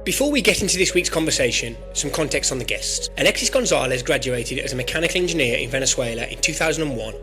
Before we get into this week's conversation, some context on the guest. Alexis Gonzalez graduated as a mechanical engineer in Venezuela in 2001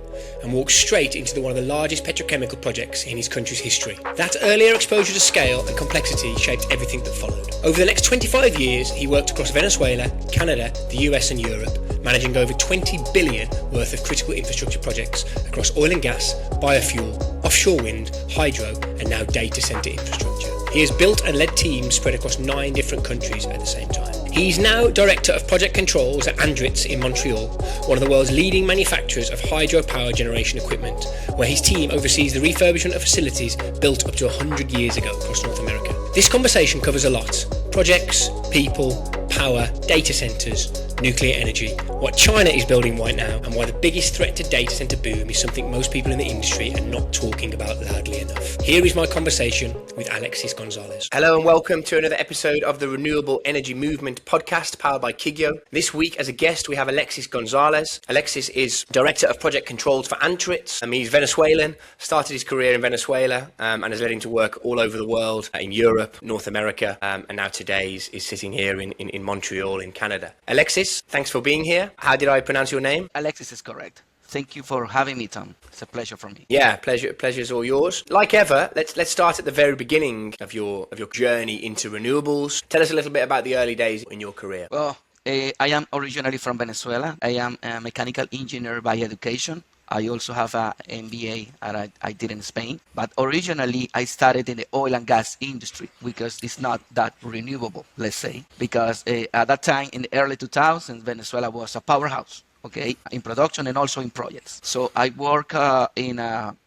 and walked straight into one of the largest petrochemical projects in his country's history. That earlier exposure to scale and complexity shaped everything that followed. Over the next 25 years, he worked across Venezuela, Canada, the US and Europe, managing over 20 billion worth of critical infrastructure projects across oil and gas, biofuel, offshore wind, hydro and now data center infrastructure. He has built and led teams spread across 9 different countries at the same time. He's now Director of Project Controls at Andritz in Montreal, one of the world's leading manufacturers of hydropower generation equipment, where his team oversees the refurbishment of facilities built up to 100 years ago across North America. This conversation covers a lot: projects, people, power, data centers, nuclear energy, what China is building right now, and why the biggest threat to data center boom is something most people in the industry are not talking about loudly enough. Here is my conversation with Alexis Gonzalez. Hello and welcome to another episode of the Renewable Energy Movement podcast powered by Kigyo. This week as a guest we have Alexis Gonzalez. Alexis is Director of Project Controls for Andritz. He's Venezuelan, started his career in Venezuela and has led him to work all over the world, in Europe, North America, and now today is sitting here in Montreal in Canada. Alexis, thanks for being here. How did I pronounce your name? Alexis is correct. Thank you for having me, Tom. It's a pleasure for me. Yeah, pleasure's all yours. Like ever, let's start at the very beginning of your journey into renewables. Tell us a little bit about the early days in your career. Well, I am originally from Venezuela. I am a mechanical engineer by education. I also have an MBA I did in Spain. But originally, I started in the oil and gas industry because it's not that renewable, let's say. Because at that time, in the early 2000s, Venezuela was a powerhouse, okay, in production and also in projects. So I work in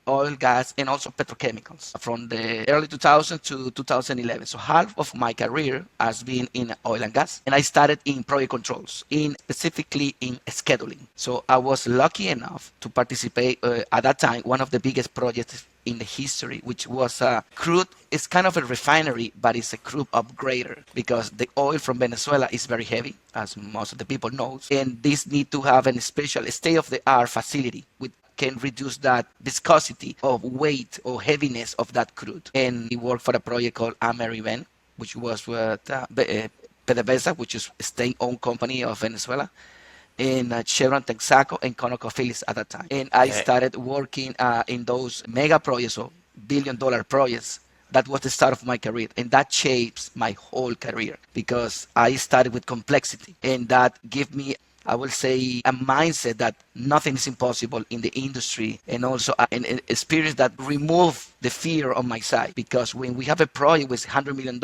oil, gas, and also petrochemicals from the early 2000s to 2011. So half of my career has been in oil and gas. And I started in project controls, specifically in scheduling. So I was lucky enough to participate at that time, one of the biggest projects in the history, which was crude. It's kind of a refinery, but it's a crude upgrader because the oil from Venezuela is very heavy, as most of the people know. And this need to have a special state-of-the-art facility with can reduce that viscosity of weight or heaviness of that crude. And he worked for a project called Ameriven, which was with PDVSA, which is a state-owned company of Venezuela, and Chevron, Texaco, and ConocoPhillips at that time. And I started working in those mega projects or billion-dollar projects. That was the start of my career, and that shapes my whole career because I started with complexity, and that gave me, I will say, a mindset that nothing is impossible in the industry, and also an experience that removed the fear on my side. Because when we have a project with $100 million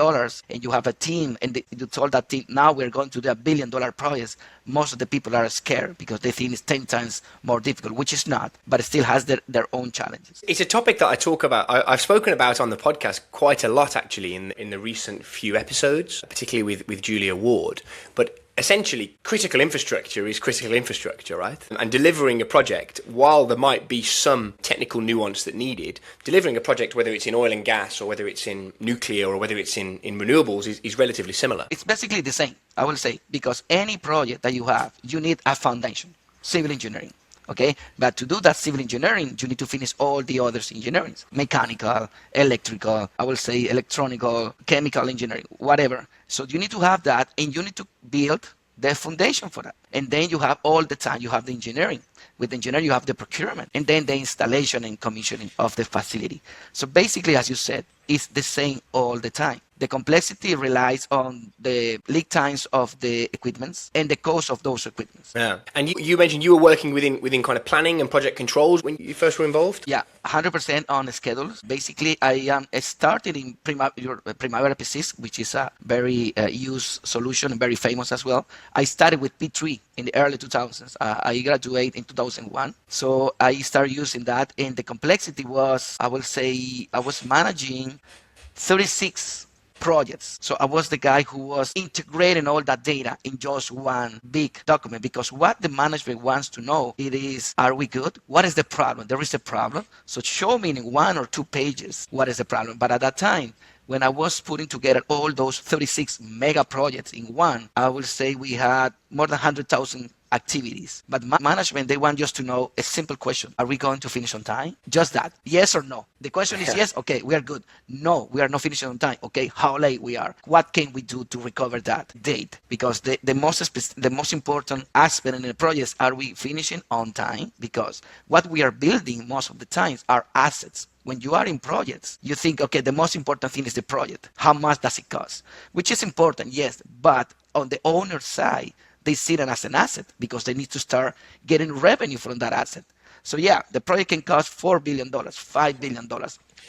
and you have a team and you told that team, now we're going to do $1 billion projects, most of the people are scared because they think it's 10 times more difficult, which is not, but it still has their own challenges. It's a topic that I talk about. I've spoken about on the podcast quite a lot, actually, in the recent few episodes, particularly with Julia Ward. But essentially, critical infrastructure is critical infrastructure, right? And delivering a project, while there might be some technical nuance that needed, delivering a project, whether it's in oil and gas or whether it's in nuclear or whether it's in renewables, is relatively similar. It's basically the same, I will say, because any project that you have, you need a foundation, civil engineering. Okay, but to do that civil engineering, you need to finish all the other engineering, mechanical, electrical, I will say electronical, chemical engineering, whatever. So you need to have that, and you need to build the foundation for that. And then you have all the time, you have the engineering. With engineering, you have the procurement, and then the installation and commissioning of the facility. So basically, as you said, it's the same all the time. The complexity relies on the lead times of the equipments and the cost of those equipments. Yeah. And you mentioned you were working within kind of planning and project controls when you first were involved? Yeah, 100% on schedules. Basically, I started in Primavera P6, which is a very used solution and very famous as well. I started with P3 in the early 2000s. I graduated in 2001. So I started using that. And the complexity was, I will say, I was managing 36 projects. So I was the guy who was integrating all that data in just one big document, because what the management wants to know, it is, are we good? What is the problem? There is a problem. So show me in 1 or 2 pages what is the problem. But at that time, when I was putting together all those 36 mega projects in one, I will say we had more than 100,000 activities. But management, they want just to know a simple question. Are we going to finish on time? Just that. Yes or no. The question is yes. Okay, we are good. No, we are not finishing on time. Okay, how late we are? What can we do to recover that date? Because the most important aspect in the projects, are we finishing on time? Because what we are building most of the times are assets. When you are in projects, you think, okay, the most important thing is the project. How much does it cost? Which is important, yes, but on the owner's side, they see it as an asset because they need to start getting revenue from that asset. So yeah, the project can cost $4 billion, $5 billion,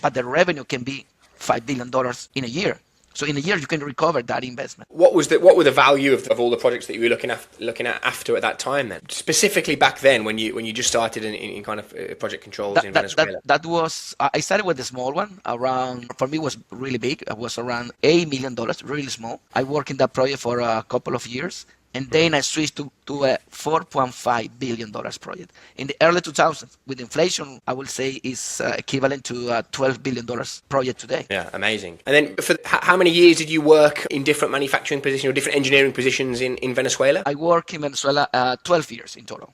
but the revenue can be $5 billion in a year. So in a year, you can recover that investment. What were the value of all the projects that you were looking at after at that time then? Specifically back then when you just started in kind of project controls in Venezuela? That was, I started with a small one around, for me it was really big. It was around $8 million, really small. I worked in that project for a couple of years. And then I switched to a $4.5 billion project. In the early 2000s, with inflation, I would say is equivalent to a $12 billion project today. Yeah, amazing. And then for how many years did you work in different manufacturing positions or different engineering positions in Venezuela? I worked in Venezuela 12 years in total.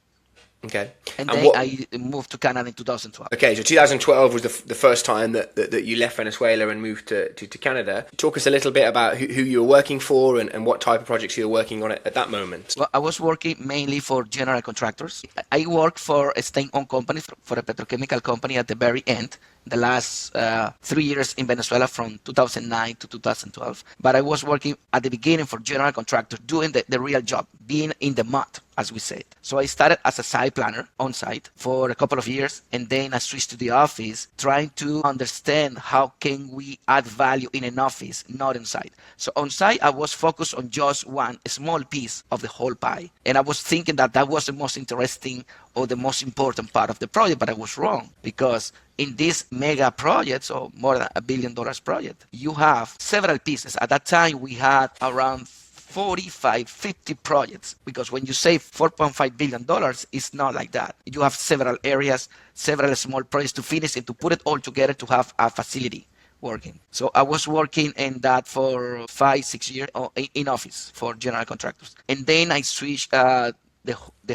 Okay. And then I moved to Canada in 2012. Okay, so 2012 was the first time that you left Venezuela and moved to Canada. Talk us a little bit about who you were working for and what type of projects you were working on at that moment. Well, I was working mainly for general contractors. I worked for a state-owned company, for a petrochemical company at the very end, the last 3 years in Venezuela from 2009 to 2012. But I was working at the beginning for general contractors, doing the real job, being in the mud, as we said. So I started as a site planner on site for a couple of years, and then I switched to the office, trying to understand how can we add value in an office, not on site. So on site, I was focused on just one small piece of the whole pie. And I was thinking that was the most interesting or the most important part of the project, but I was wrong, because in these mega projects, or more than $1 billion project, you have several pieces. At that time, we had around 45, 50 projects, because when you say $4.5 billion, it's not like that. You have several areas, several small projects to finish and to put it all together to have a facility working. So I was working in that for 5-6 years in office for general contractors. And then I switched the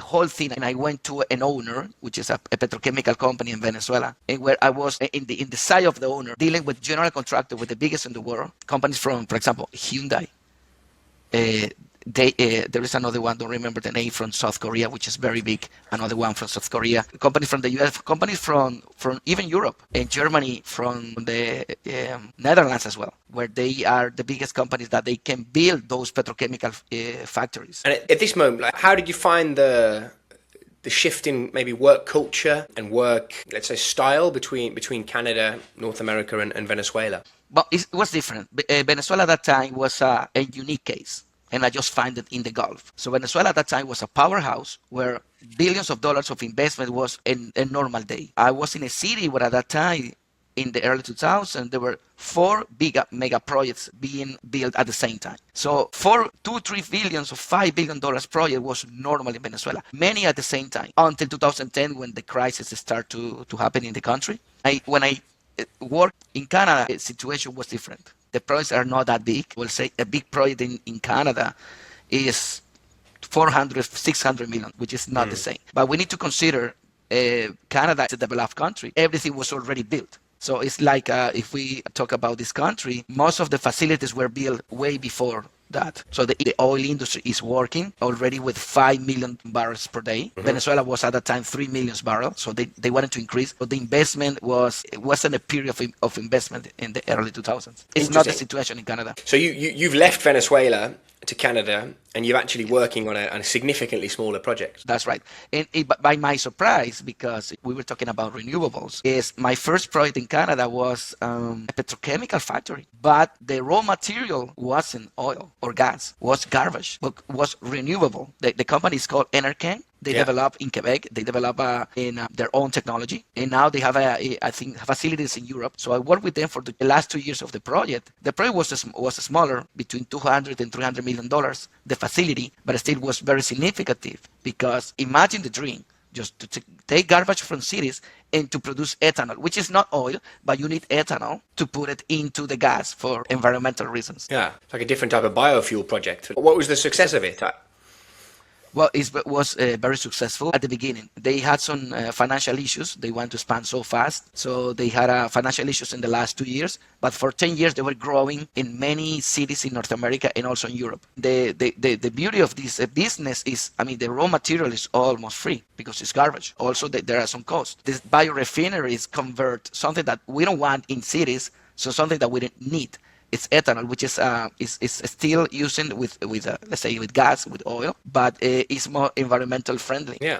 whole thing, and I went to an owner, which is a petrochemical company in Venezuela, and where I was in the side of the owner, dealing with general contractor with the biggest in the world, companies from, for example, Hyundai. There is another one, don't remember the name, from South Korea, which is very big. Another one from South Korea. Companies from the US, companies from even Europe and Germany, from the Netherlands as well, where they are the biggest companies that they can build those petrochemical factories. And at this moment, how did you find the shift in maybe work culture and work, let's say, style between Canada, North America, and Venezuela? But it was different. Venezuela at that time was a unique case, and I just find it in the Gulf. So Venezuela at that time was a powerhouse where billions of dollars of investment was a normal day. I was in a city where at that time, in the early 2000s, there were 4 big mega projects being built at the same time. So for 2-3 billions or $5 billion project was normal in Venezuela, many at the same time, until 2010 when the crisis started to happen in the country. When I worked in Canada, the situation was different. The projects are not that big. We'll say a big project in Canada is 400-600 million, which is not the same. But we need to consider Canada is a developed country. Everything was already built. So it's like if we talk about this country, most of the facilities were built way before that. So the oil industry is working already with 5 million barrels per day. Mm-hmm. Venezuela was at that time 3 million barrels. So they wanted to increase. But the investment it wasn't a period of investment in the early 2000s. It's not the situation in Canada. So you've left Venezuela to Canada, and you're actually working on a significantly smaller project. That's right. And by my surprise, because we were talking about renewables, is my first project in Canada was a petrochemical factory, but the raw material wasn't oil or gas, was garbage, was renewable. The company is called Enercan. They develop in Quebec. They develop in their own technology, and now they have I think facilities in Europe. So I worked with them for the last 2 years of the project. The project was smaller, between $200 and $300 million. The facility, but still was very significant, because imagine the dream, just to take garbage from cities and to produce ethanol, which is not oil, but you need ethanol to put it into the gas for environmental reasons. Yeah, it's like a different type of biofuel project. What was the success of it? Well, it was very successful at the beginning. They had some financial issues. They want to expand so fast. So they had financial issues in the last 2 years. But for 10 years, they were growing in many cities in North America and also in Europe. The beauty of this business is, I mean, the raw material is almost free because it's garbage. Also, there are some costs. These biorefineries convert something that we don't want in cities, so something that we don't need. It's ethanol, which is still using with let's say with gas, with oil, but it's more environmental friendly. Yeah.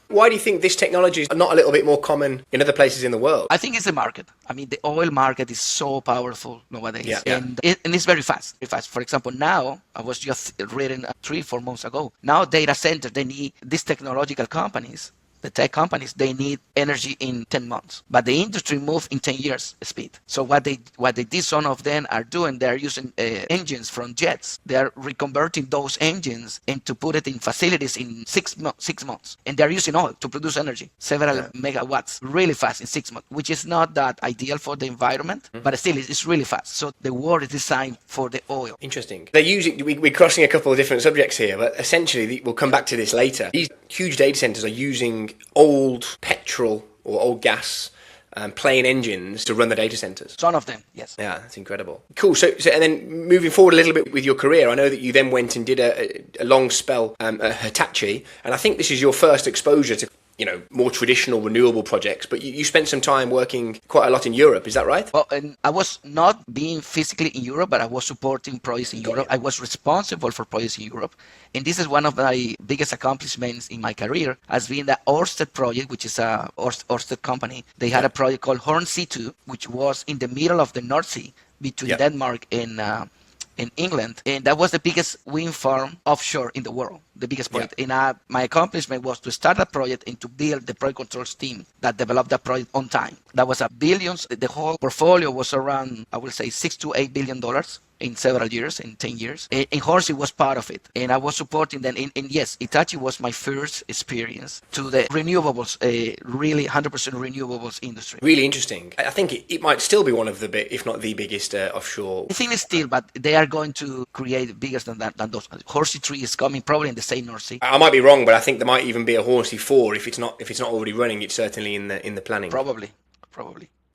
Why do you think this technology is not a little bit more common in other places in the world? I think it's the market. I mean, the oil market is so powerful nowadays, Yeah. and it's very fast. Very fast. For example, now I was just reading 3-4 months ago. Now data centers, they need these technological companies. The tech companies, they need energy in 10 months, but the industry moved in 10 years speed. So what they did, some of them are doing, they're using engines from jets. They are reconverting those engines and to put it in facilities in 6 months. And they're using oil to produce energy, several megawatts, really fast in 6 months, which is not that ideal for the environment, but still it's really fast. So the world is designed for the oil. Interesting. They're using, we're crossing a couple of different subjects here, but essentially, we'll come back to this later. These huge data centers are using old petrol or old gas plain engines to run the data centers. Some of them, yes. Yeah, that's incredible. Cool. So and then moving forward a little bit with your career, I know that you then went and did a long spell at Hitachi, and I think this is your first exposure to more traditional renewable projects, but you spent some time working quite a lot in Europe, is that right? Well, and I was not being physically in Europe, but I was supporting projects in Europe. I was responsible for projects in Europe. And this is one of my biggest accomplishments in my career, has been the Ørsted project, which is a Ørsted company. They had a project called Hornsea 2, which was in the middle of the North Sea between Denmark and in England, and that was the biggest wind farm offshore in the world, the biggest project. And my accomplishment was to start that project and to build the project controls team that developed that project on time. That was billions. The whole portfolio was around, I will say, $6 to $8 billion in several years, in 10 years. And Hornsea was part of it. And I was supporting them. And yes, Hitachi was my first experience to the renewables, really 100% renewables industry. Really interesting. I think it might still be one of the, if not the biggest offshore. I think it's still, but they are going to create bigger than those. Hornsea 3 is coming probably in the same North Sea. I might be wrong, but I think there might even be a Hornsea 4 if it's not already running. It's certainly in the planning. Probably.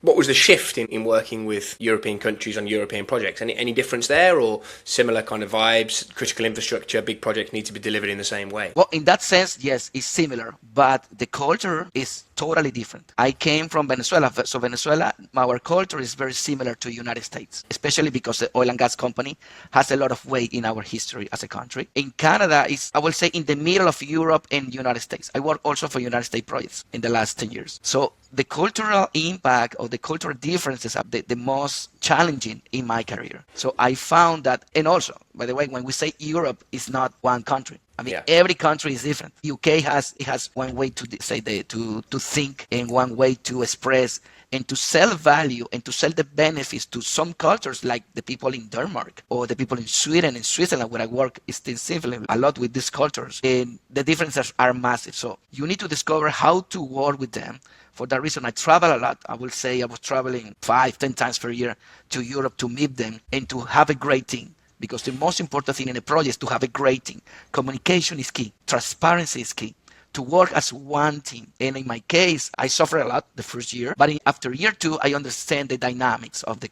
What was the shift in working with European countries on European projects? Any difference there, or similar kind of vibes? Critical infrastructure, big projects need to be delivered in the same way. Well, in that sense, yes, it's similar, but the culture is totally different. I came from Venezuela, so Venezuela, our culture is very similar to the United States, especially because the oil and gas company has a lot of weight in our history as a country. In Canada is, I will say, in the middle of Europe and United States. I work also for United States projects in the last 10 years. So the cultural impact or the cultural differences are the most challenging in my career. So I found that, and also, by the way, when we say Europe, it's not one country. I mean, every country is different. UK has one way to say to think and one way to express and to sell value and to sell the benefits to some cultures, like the people in Denmark or the people in Sweden and Switzerland, where I work extensively a lot with these cultures. And the differences are massive. So you need to discover how to work with them. For that reason, I travel a lot. I will say I was traveling 5-10 times per year to Europe to meet them and to have a great team. Because the most important thing in a project is to have a great team. Communication is key. Transparency is key. To work as one team. And in my case, I suffered a lot the first year. But after year 2, I understand the dynamics of the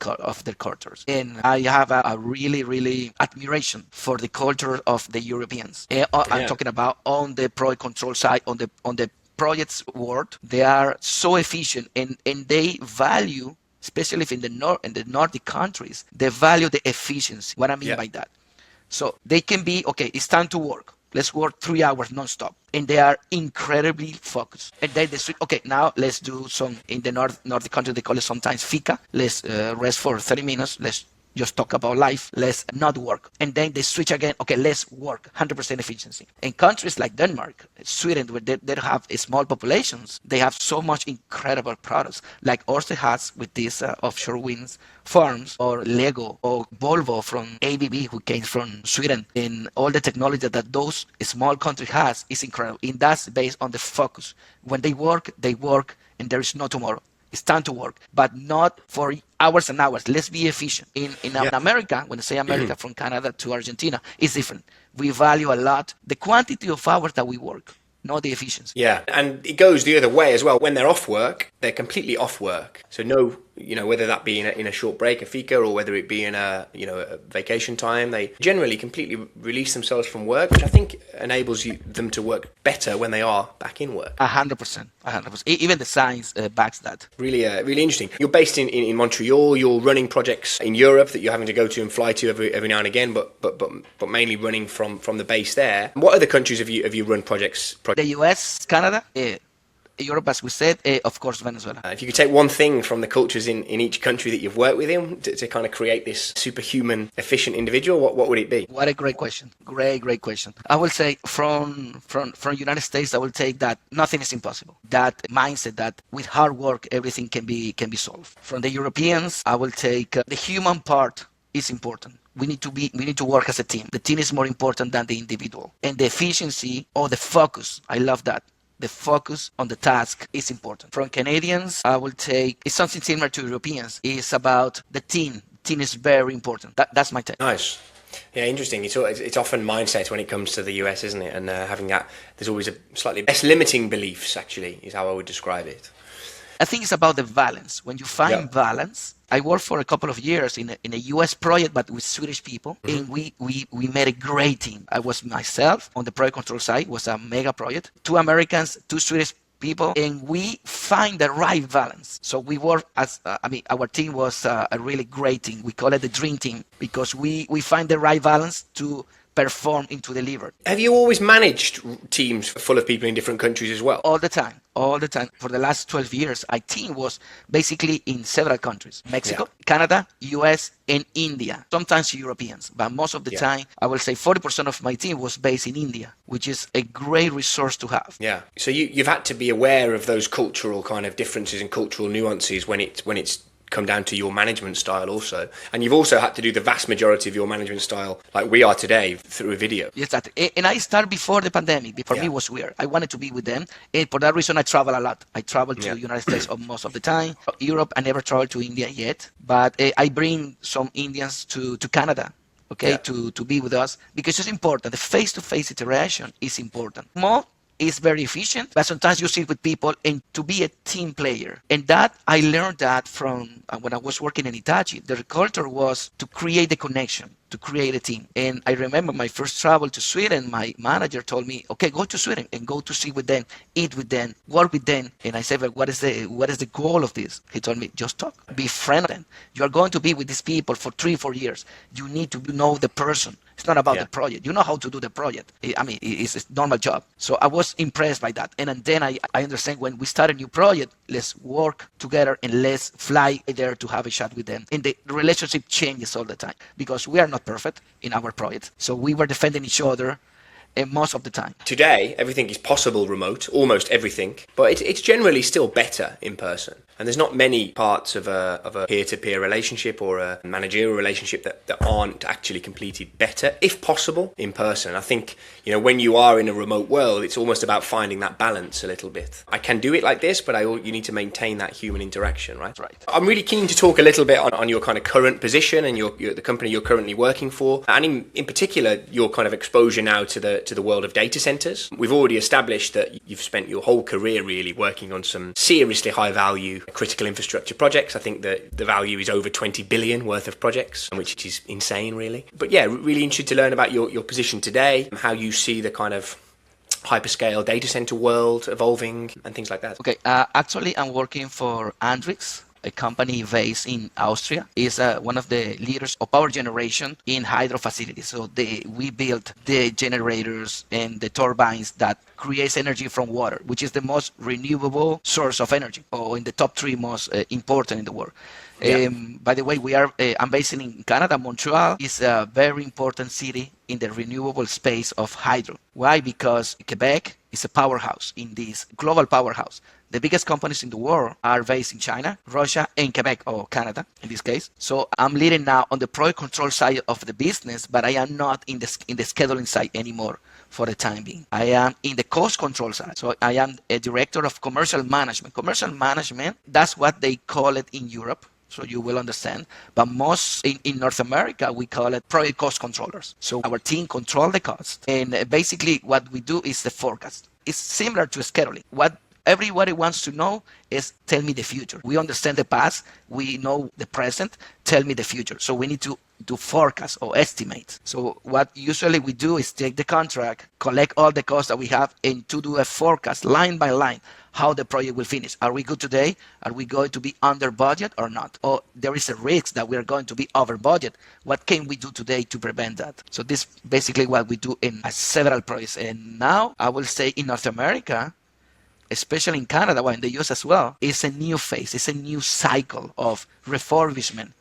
cultures. And I have a really, really admiration for the culture of the Europeans. I'm talking about on the project control side, on the projects world. They are so efficient and they value, especially if in the Nordic countries, they value the efficiency. What I mean by that. So they can be, okay, it's time to work. Let's work 3 hours nonstop. And they are incredibly focused. And then they say, okay, now let's do some, in the Nordic country, they call it sometimes fika. Let's rest for 30 minutes. Let's just talk about life. Let's not work. And then they switch again. Okay, let's work. 100% efficiency. In countries like Denmark, Sweden, where they have small populations, they have so much incredible products, like Ørsted has with these offshore wind farms, or Lego, or Volvo from ABB, who came from Sweden. And all the technology that those small countries has is incredible. And that's based on the focus. When they work, and there is no tomorrow. It's time to work, but not for hours and hours. Let's be efficient. In America, when I say America, from Canada to Argentina, it's different. We value a lot the quantity of hours that we work, not the efficiency. Yeah, and it goes the other way as well. When they're off work, they're completely off work. So no, whether that be in a short break, a fika, or whether it be in a vacation time, they generally completely release themselves from work, which I think enables them to work better when they are back in work. 100%. Even the science backs that. Really interesting. You're based in Montreal. You're running projects in Europe that you're having to go to and fly to every now and again, but mainly running from the base there. What other countries have you run projects? The US, Canada, Europe, as we said, of course, Venezuela. If you could take one thing from the cultures in each country that you've worked with to kind of create this superhuman, efficient individual, what would it be? What a great question. Great question. I will say from United States, I will take that nothing is impossible. That mindset that with hard work, everything can be solved. From the Europeans, I will take the human part is important. We need to work as a team. The team is more important than the individual. And the efficiency or the focus, I love that. The focus on the task is important. From Canadians, I will take, it's something similar to Europeans. It's about the team. Team is very important. That's my take. Nice. Yeah, interesting. It's often mindset when it comes to the US, isn't it? And having that, there's always a slightly less limiting beliefs, actually, is how I would describe it. I think it's about the balance. When you find balance, I worked for a couple of years in a US project, but with Swedish people, and we made a great team. I was myself on the project control side, was a mega project, 2 Americans, 2 Swedish people, and we find the right balance. So we work as, our team was a really great team. We call it the dream team because we find the right balance to perform and to deliver. Have you always managed teams full of people in different countries as well? All the time. For the last 12 years, our team was basically in several countries. Mexico, Canada, US, and India. Sometimes Europeans, but most of the time, I will say 40% of my team was based in India, which is a great resource to have. Yeah. So you've had to be aware of those cultural kind of differences and cultural nuances when it's come down to your management style also. And you've also had to do the vast majority of your management style like we are today through a video. Yes, and I started before the pandemic. For me, it was weird. I wanted to be with them. And for that reason, I travel a lot. I travel to the United States most of the time. Europe, I never traveled to India yet. But I bring some Indians to Canada, to be with us. Because it's important. The face-to-face interaction is important. More is very efficient, but sometimes you sit with people and to be a team player. And that, I learned that from when I was working in Hitachi. The culture was to create the connection, to create a team. And I remember my first travel to Sweden, my manager told me, okay, go to Sweden and go to sit with them, eat with them, work with them. And I said, well, what is the goal of this? He told me, just talk, be friendly with them. You are going to be with these people for 3-4 years. You need to know the person. It's not about the project. You know how to do the project. It's a normal job. So I was impressed by that. And then I understand when we start a new project, let's work together and let's fly there to have a chat with them. And the relationship changes all the time because we are not perfect in our project. So we were defending each other most of the time. Today, everything is possible remote, almost everything, but it's generally still better in person. And there's not many parts of a peer-to-peer relationship or a managerial relationship that aren't actually completed better, if possible, in person. I think, when you are in a remote world, it's almost about finding that balance a little bit. I can do it like this, but you need to maintain that human interaction, right? Right. I'm really keen to talk a little bit on your kind of current position and the company you're currently working for, and in particular, your kind of exposure now to the world of data centers. We've already established that you've spent your whole career really working on some seriously high value critical infrastructure projects. I think that the value is over 20 billion worth of projects, which is insane really. But yeah, really interested to learn about your position today, how you see the kind of hyperscale data center world evolving and things like that. Okay, actually I'm working for Andritz, a company based in Austria, is one of the leaders of power generation in hydro facilities. So we built the generators and the turbines that creates energy from water, which is the most renewable source of energy, or in the top 3 most important in the world. Yeah. By the way, I'm based in Canada. Montreal is a very important city in the renewable space of hydro. Why? Because Quebec is a powerhouse in this global powerhouse. The biggest companies in the world are based in China, Russia, and Quebec, or Canada in this case. So I'm leading now on the project control side of the business, but I am not in the scheduling side anymore for the time being. I am in the cost control side. So I am a director of commercial management. Commercial management, that's what they call it in Europe. So you will understand. But most in North America, we call it project cost controllers. So our team control the cost. And basically what we do is the forecast. It's similar to scheduling. What everybody wants to know is tell me the future. We understand the past. We know the present. Tell me the future. So we need to do forecast or estimate. So what usually we do is take the contract, collect all the costs that we have, and to do a forecast line by line how the project will finish. Are we good today? Are we going to be under budget or not? Or there is a risk that we are going to be over budget. What can we do today to prevent that? So this is basically what we do in several projects. And now I will say in North America, especially in Canada, well, in the US as well, it's a new phase. It's a new cycle of refurbishment.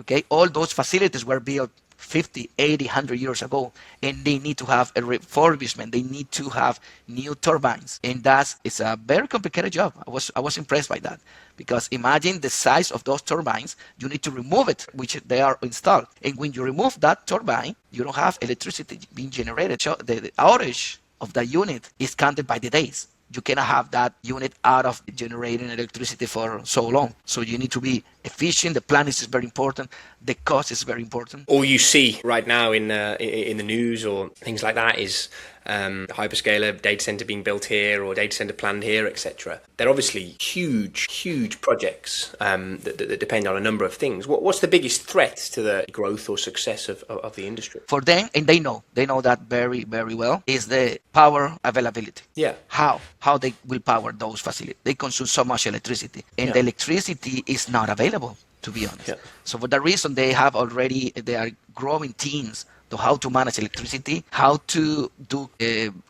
Okay, all those facilities were built 50, 80, 100 years ago, and they need to have a refurbishment. They need to have new turbines, and it's a very complicated job. I was impressed by that, because imagine the size of those turbines. You need to remove it, which they are installed, and when you remove that turbine, you don't have electricity being generated. So the outage of the unit is counted by the days. You cannot have that unit out of generating electricity for so long. So you need to be efficient. The planning is very important. The cost is very important. All you see right now in the news or things like that is hyperscaler data center being built here or data center planned here, etc. They're obviously huge projects that depend on a number of things. What's the biggest threat to the growth or success of the industry? For them, and they know that very, very well, is the power availability. Yeah. How they will power those facilities. They consume so much electricity, and the electricity is not available, to be honest. Yeah. So for that reason, they are growing teams to how to manage electricity, how to do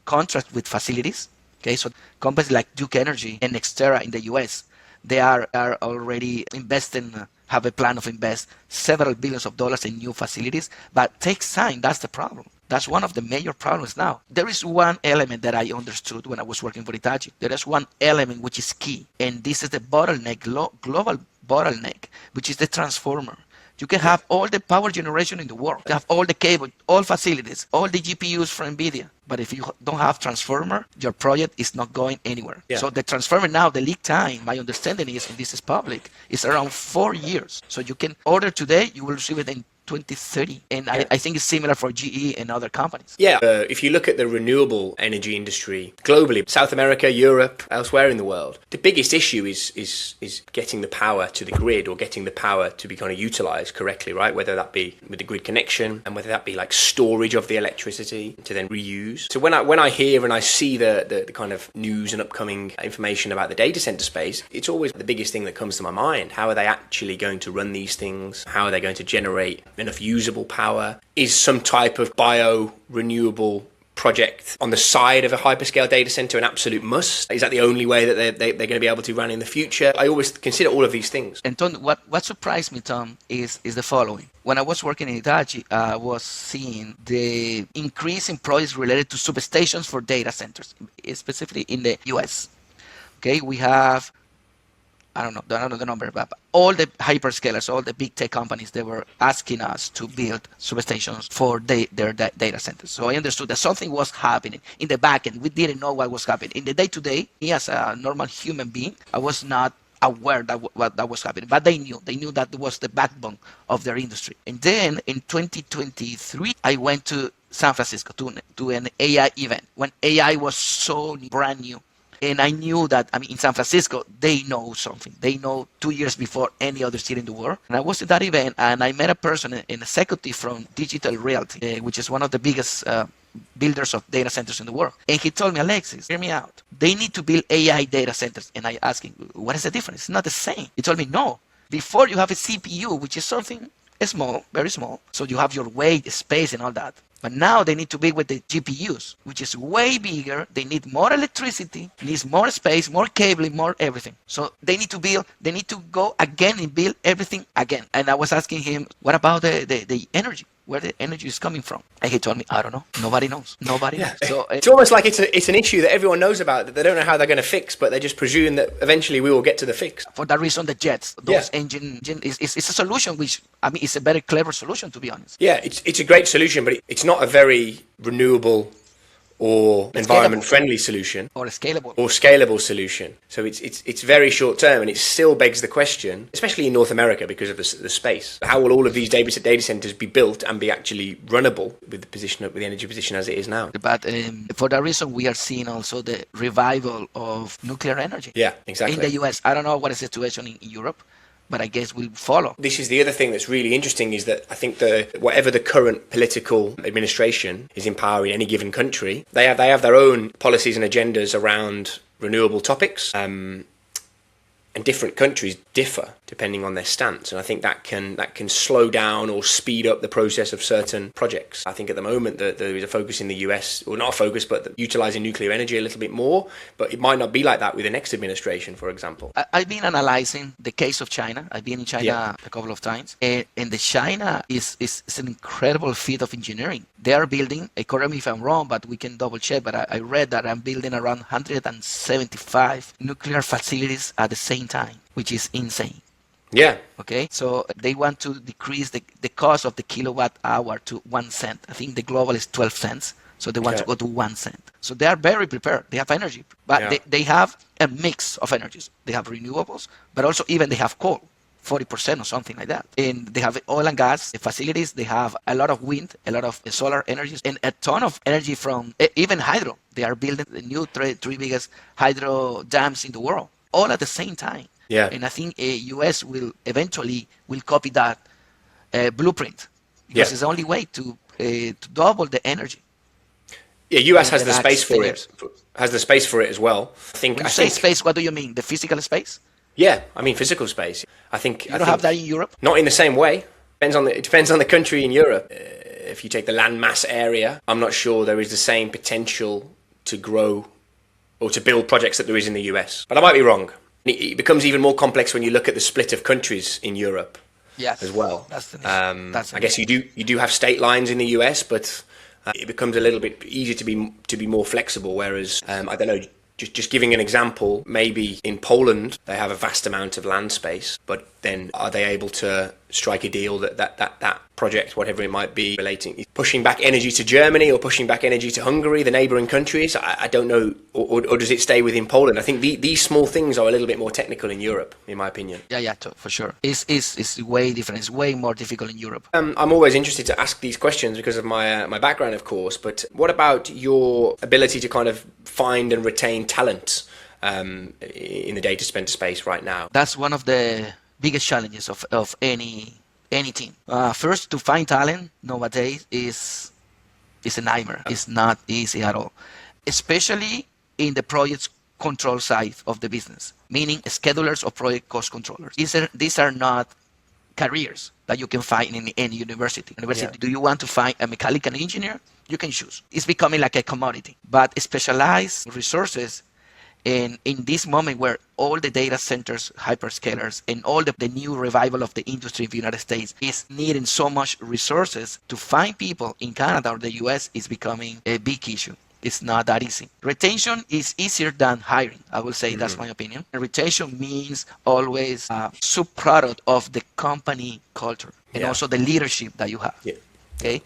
contracts with facilities. Okay, so companies like Duke Energy and Xterra in the US, they are already investing, have a plan of invest several billions of dollars in new facilities, but takes time. That's the problem. That's one of the major problems now. There is one element that I understood when I was working for Hitachi. There is one element which is key, and this is the bottleneck, global bottleneck, which is the transformer. You can have all the power generation in the world. You have all the cable, all facilities, all the GPUs from NVIDIA. But if you don't have transformer, your project is not going anywhere. Yeah. So the transformer now, the lead time, my understanding is, and this is public, is around 4 years. So you can order today, you will receive it in 2030. And yeah. I think it's similar for GE and other companies. Yeah, if you look at the renewable energy industry globally, South America, Europe, elsewhere in the world, the biggest issue is getting the power to the grid or getting the power to be kind of utilized correctly, right? Whether that be with the grid connection and whether that be like storage of the electricity to then reuse. So when I hear and I see the kind of news and upcoming information about the data center space, it's always the biggest thing that comes to my mind. How are they actually going to run these things? How are they going to generate enough usable power? Is some type of bio-renewable project on the side of a hyperscale data center an absolute must? Is that the only way that they're going to be able to run in the future? I always consider all of these things. And Tom, what surprised me, Tom, is the following. When I was working in Hitachi, I was seeing the increase in projects related to substations for data centers, specifically in the US. Okay, we have, I don't know the number, but all the hyperscalers, all the big tech companies, they were asking us to build substations for their data centers. So I understood that something was happening in the back end. We didn't know what was happening. In the day-to-day, me as a normal human being, I was not aware that what that was happening, but they knew that was the backbone of their industry. And then in 2023, I went to San Francisco to an AI event when AI was so brand new. And I knew that, in San Francisco, they know something. They know 2 years before any other city in the world. And I was at that event, and I met a person, an executive from Digital Realty, which is one of the biggest builders of data centers in the world. And he told me, Alexis, hear me out. They need to build AI data centers. And I asked him, what is the difference? It's not the same. He told me, no. Before you have a CPU, which is something small, very small. So you have your weight, space, and all that. But now they need to be with the GPUs, which is way bigger. They need more electricity, needs more space, more cabling, more everything. So they need to go again and build everything again. And I was asking him, what about the energy? Where the energy is coming from? And he told me, I don't know. Nobody knows. Nobody knows. So it's almost like it's an issue that everyone knows about, that they don't know how they're going to fix, but they just presume that eventually we will get to the fix. For that reason, the jets, those engine is a solution, which, I mean, it's a very clever solution, to be honest. Yeah, it's a great solution, but it's not a very renewable or environment-friendly solution, or a scalable solution. So it's very short-term, and it still begs the question, especially in North America because of the space. How will all of these data centers be built and be actually runnable with the energy position as it is now? But for that reason, we are seeing also the revival of nuclear energy. Yeah, exactly. In the US, I don't know what is the situation in Europe, but I guess we'll follow. This is the other thing that's really interesting, is that I think whatever the current political administration is in power in any given country, they have their own policies and agendas around renewable topics. And different countries differ depending on their stance, and I think that can slow down or speed up the process of certain projects. I think at the moment that there is a focus in the US, or not a focus, but utilizing nuclear energy a little bit more, but it might not be like that with the next administration, for example. I've been analyzing the case of China. I've been in China a couple of times, and the China is an incredible feat of engineering. They are building, correct me if I'm wrong, but we can double check, but I read that I'm building around 175 nuclear facilities at the same time, which is insane. Yeah. Okay, so they want to decrease the cost of the kilowatt hour to 1 cent. I think the global is 12 cents. So they want to go to 1 cent. So they are very prepared. They have energy, but they have a mix of energies. They have renewables, but also even they have coal, 40% or something like that. And they have oil and gas facilities. They have a lot of wind, a lot of solar energies, and a ton of energy from even hydro. They are building the new three biggest hydro dams in the world, all at the same time. Yeah. And I think US will eventually copy that blueprint, because it's the only way to double the energy. Yeah, US has the space for it. Has the space for it as well. When you say space, what do you mean? The physical space? Yeah, I mean physical space. I think you don't have that in Europe. Not in the same way. It depends on the country in Europe. If you take the land mass area, I'm not sure there is the same potential to grow or to build projects that there is in the US. But I might be wrong. It becomes even more complex when you look at the split of countries in Europe. Yes, as well. That's the I guess you do have state lines in the US, but it becomes a little bit easier to be more flexible. Whereas I don't know. Just giving an example, maybe in Poland they have a vast amount of land space, but then are they able to strike a deal that project, whatever it might be, relating, pushing back energy to Germany or pushing back energy to Hungary, the neighbouring countries? I don't know, or does it stay within Poland? I think these small things are a little bit more technical in Europe, in my opinion. Yeah, for sure. It's way different. It's way more difficult in Europe. I'm always interested to ask these questions because of my background, of course. But what about your ability to kind of find and retain talent in the data center space right now? That's one of the biggest challenges of any team. First, to find talent nowadays is a nightmare. It's not easy at all, especially in the project control side of the business, meaning schedulers or project cost controllers. These are not careers that you can find in any university. Do you want to find a mechanical engineer? You can choose. It's becoming like a commodity. But specialized resources, and in this moment where all the data centers, hyperscalers, and all the new revival of the industry in the United States is needing so much resources, to find people in Canada or the US is becoming a big issue. It's not that easy. Retention is easier than hiring, I will say. That's my opinion. And retention means always a subproduct of the company culture and also the leadership that you have. Yeah. Okay.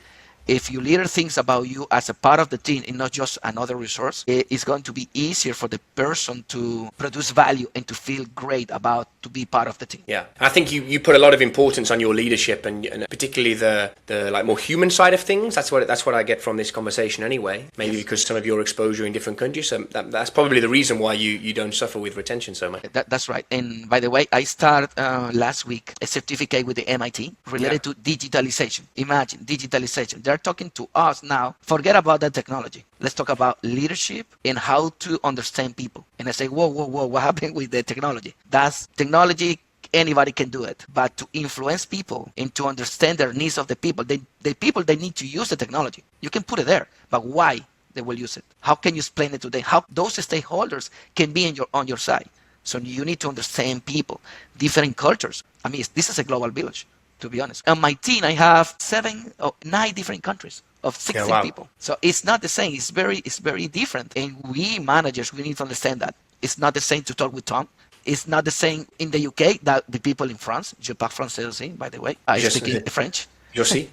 If your leader thinks about you as a part of the team and not just another resource, it's going to be easier for the person to produce value and to feel great about to be part of the team. Yeah, I think you put a lot of importance on your leadership and particularly the like more human side of things. That's what I get from this conversation anyway. Maybe because some of your exposure in different countries. So that's probably the reason why you don't suffer with retention so much. That's right. And by the way, I started last week a certificate with the MIT related to digitalization. Imagine digitalization. They're talking to us now. Forget about that technology. Let's talk about leadership and how to understand people. And I say, whoa, what happened with the technology? Technology anybody can do it, but to influence people and to understand their needs of the people, they need to use the technology. You can put it there, but why they will use it? How can you explain it to them? How those stakeholders can be on your side? So you need to understand people, different cultures. I mean, this is a global village, to be honest. On my team, I have 7 or 9 different countries of 16 people. So it's not the same. It's very different. And we managers, we need to understand that. It's not the same to talk with Tom. It's not the same in the UK that the people in France. Je parle français aussi, by the way. I speak French. Je sais.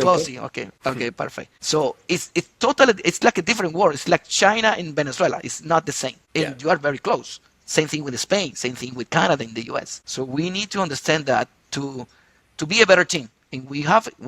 Closely. Okay, perfect. So it's totally, it's like a different world. It's like China and Venezuela. It's not the same. And you are very close. Same thing with Spain. Same thing with Canada and the US. So we need to understand that to be a better team. And when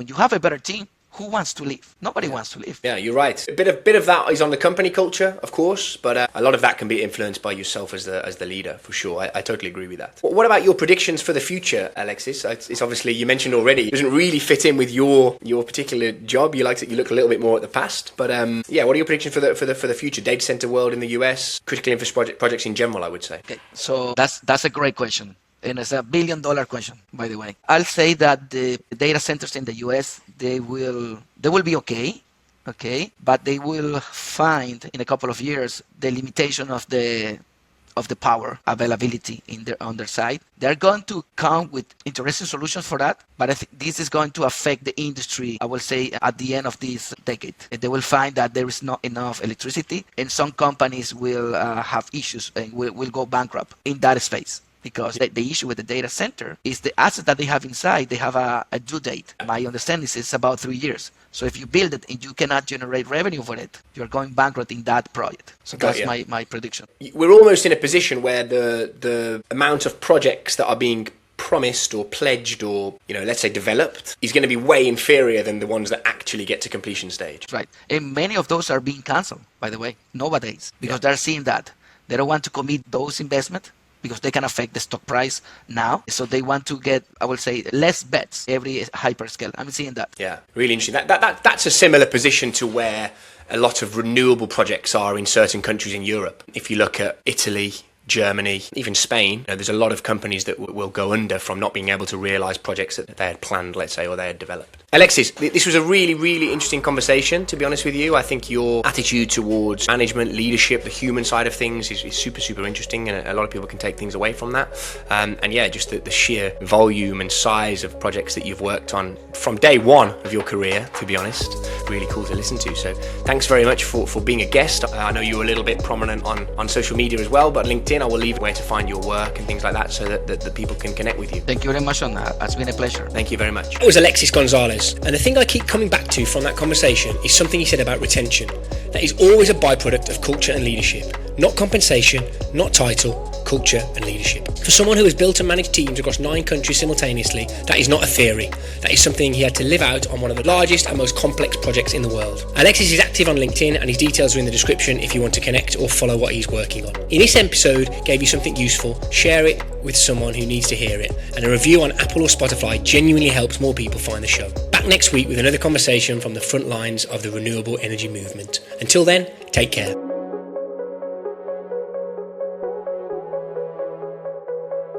you have a better team, who wants to leave? Nobody wants to leave. Yeah, you're right. A bit of that is on the company culture, of course, but a lot of that can be influenced by yourself as the leader, for sure. I totally agree with that. What about your predictions for the future, Alexis? It's obviously, you mentioned already, it doesn't really fit in with your particular job. You look a little bit more at the past, but what are your predictions for the future data center world in the US, critical infrastructure projects in general, I would say? Okay, so that's a great question. And it's $1 billion question, by the way. I'll say that the data centers in the US, they will be okay, but they will find in a couple of years the limitation of the power availability on their side. They're going to come with interesting solutions for that, but I think this is going to affect the industry, I will say, at the end of this decade. They will find that there is not enough electricity, and some companies will have issues and will go bankrupt in that space. Because the issue with the data center is the assets that they have inside, they have a due date. My understanding is it's about 3 years. So if you build it and you cannot generate revenue for it, you're going bankrupt in that project. So that's my prediction. We're almost in a position where the amount of projects that are being promised or pledged or, let's say developed is going to be way inferior than the ones that actually get to completion stage. Right. And many of those are being canceled, by the way, nowadays, because they're seeing that. They don't want to commit those investments, because they can affect the stock price now. So they want to get, I will say, less bets every hyperscaler. I'm seeing that. Yeah, really interesting. That's a similar position to where a lot of renewable projects are in certain countries in Europe. If you look at Italy, Germany, even Spain, there's a lot of companies that will go under from not being able to realize projects that they had planned, let's say, or they had developed. Alexis, this was a really, really interesting conversation, to be honest with you. I think your attitude towards management, leadership, the human side of things is super, super interesting, and a lot of people can take things away from that. Just the sheer volume and size of projects that you've worked on from day one of your career, to be honest, really cool to listen to. So thanks very much for being a guest. I know you were a little bit prominent on social media as well, but LinkedIn, I will leave where to find your work and things like that so that the people can connect with you. Thank you very much on that. It's been a pleasure. Thank you very much. That was Alexis Gonzalez, and the thing I keep coming back to from that conversation is something he said about retention. That is always a byproduct of culture and leadership, not compensation, not title, culture and leadership. For someone who has built and managed teams across 9 countries simultaneously, that is not a theory. That is something he had to live out on one of the largest and most complex projects in the world. Alexis is active on LinkedIn, and his details are in the description if you want to connect or follow what he's working on. If this episode gave you something useful, share it with someone who needs to hear it, and a review on Apple or Spotify genuinely helps more people find the show. Back next week with another conversation from the front lines of the renewable energy movement. Until then, take care.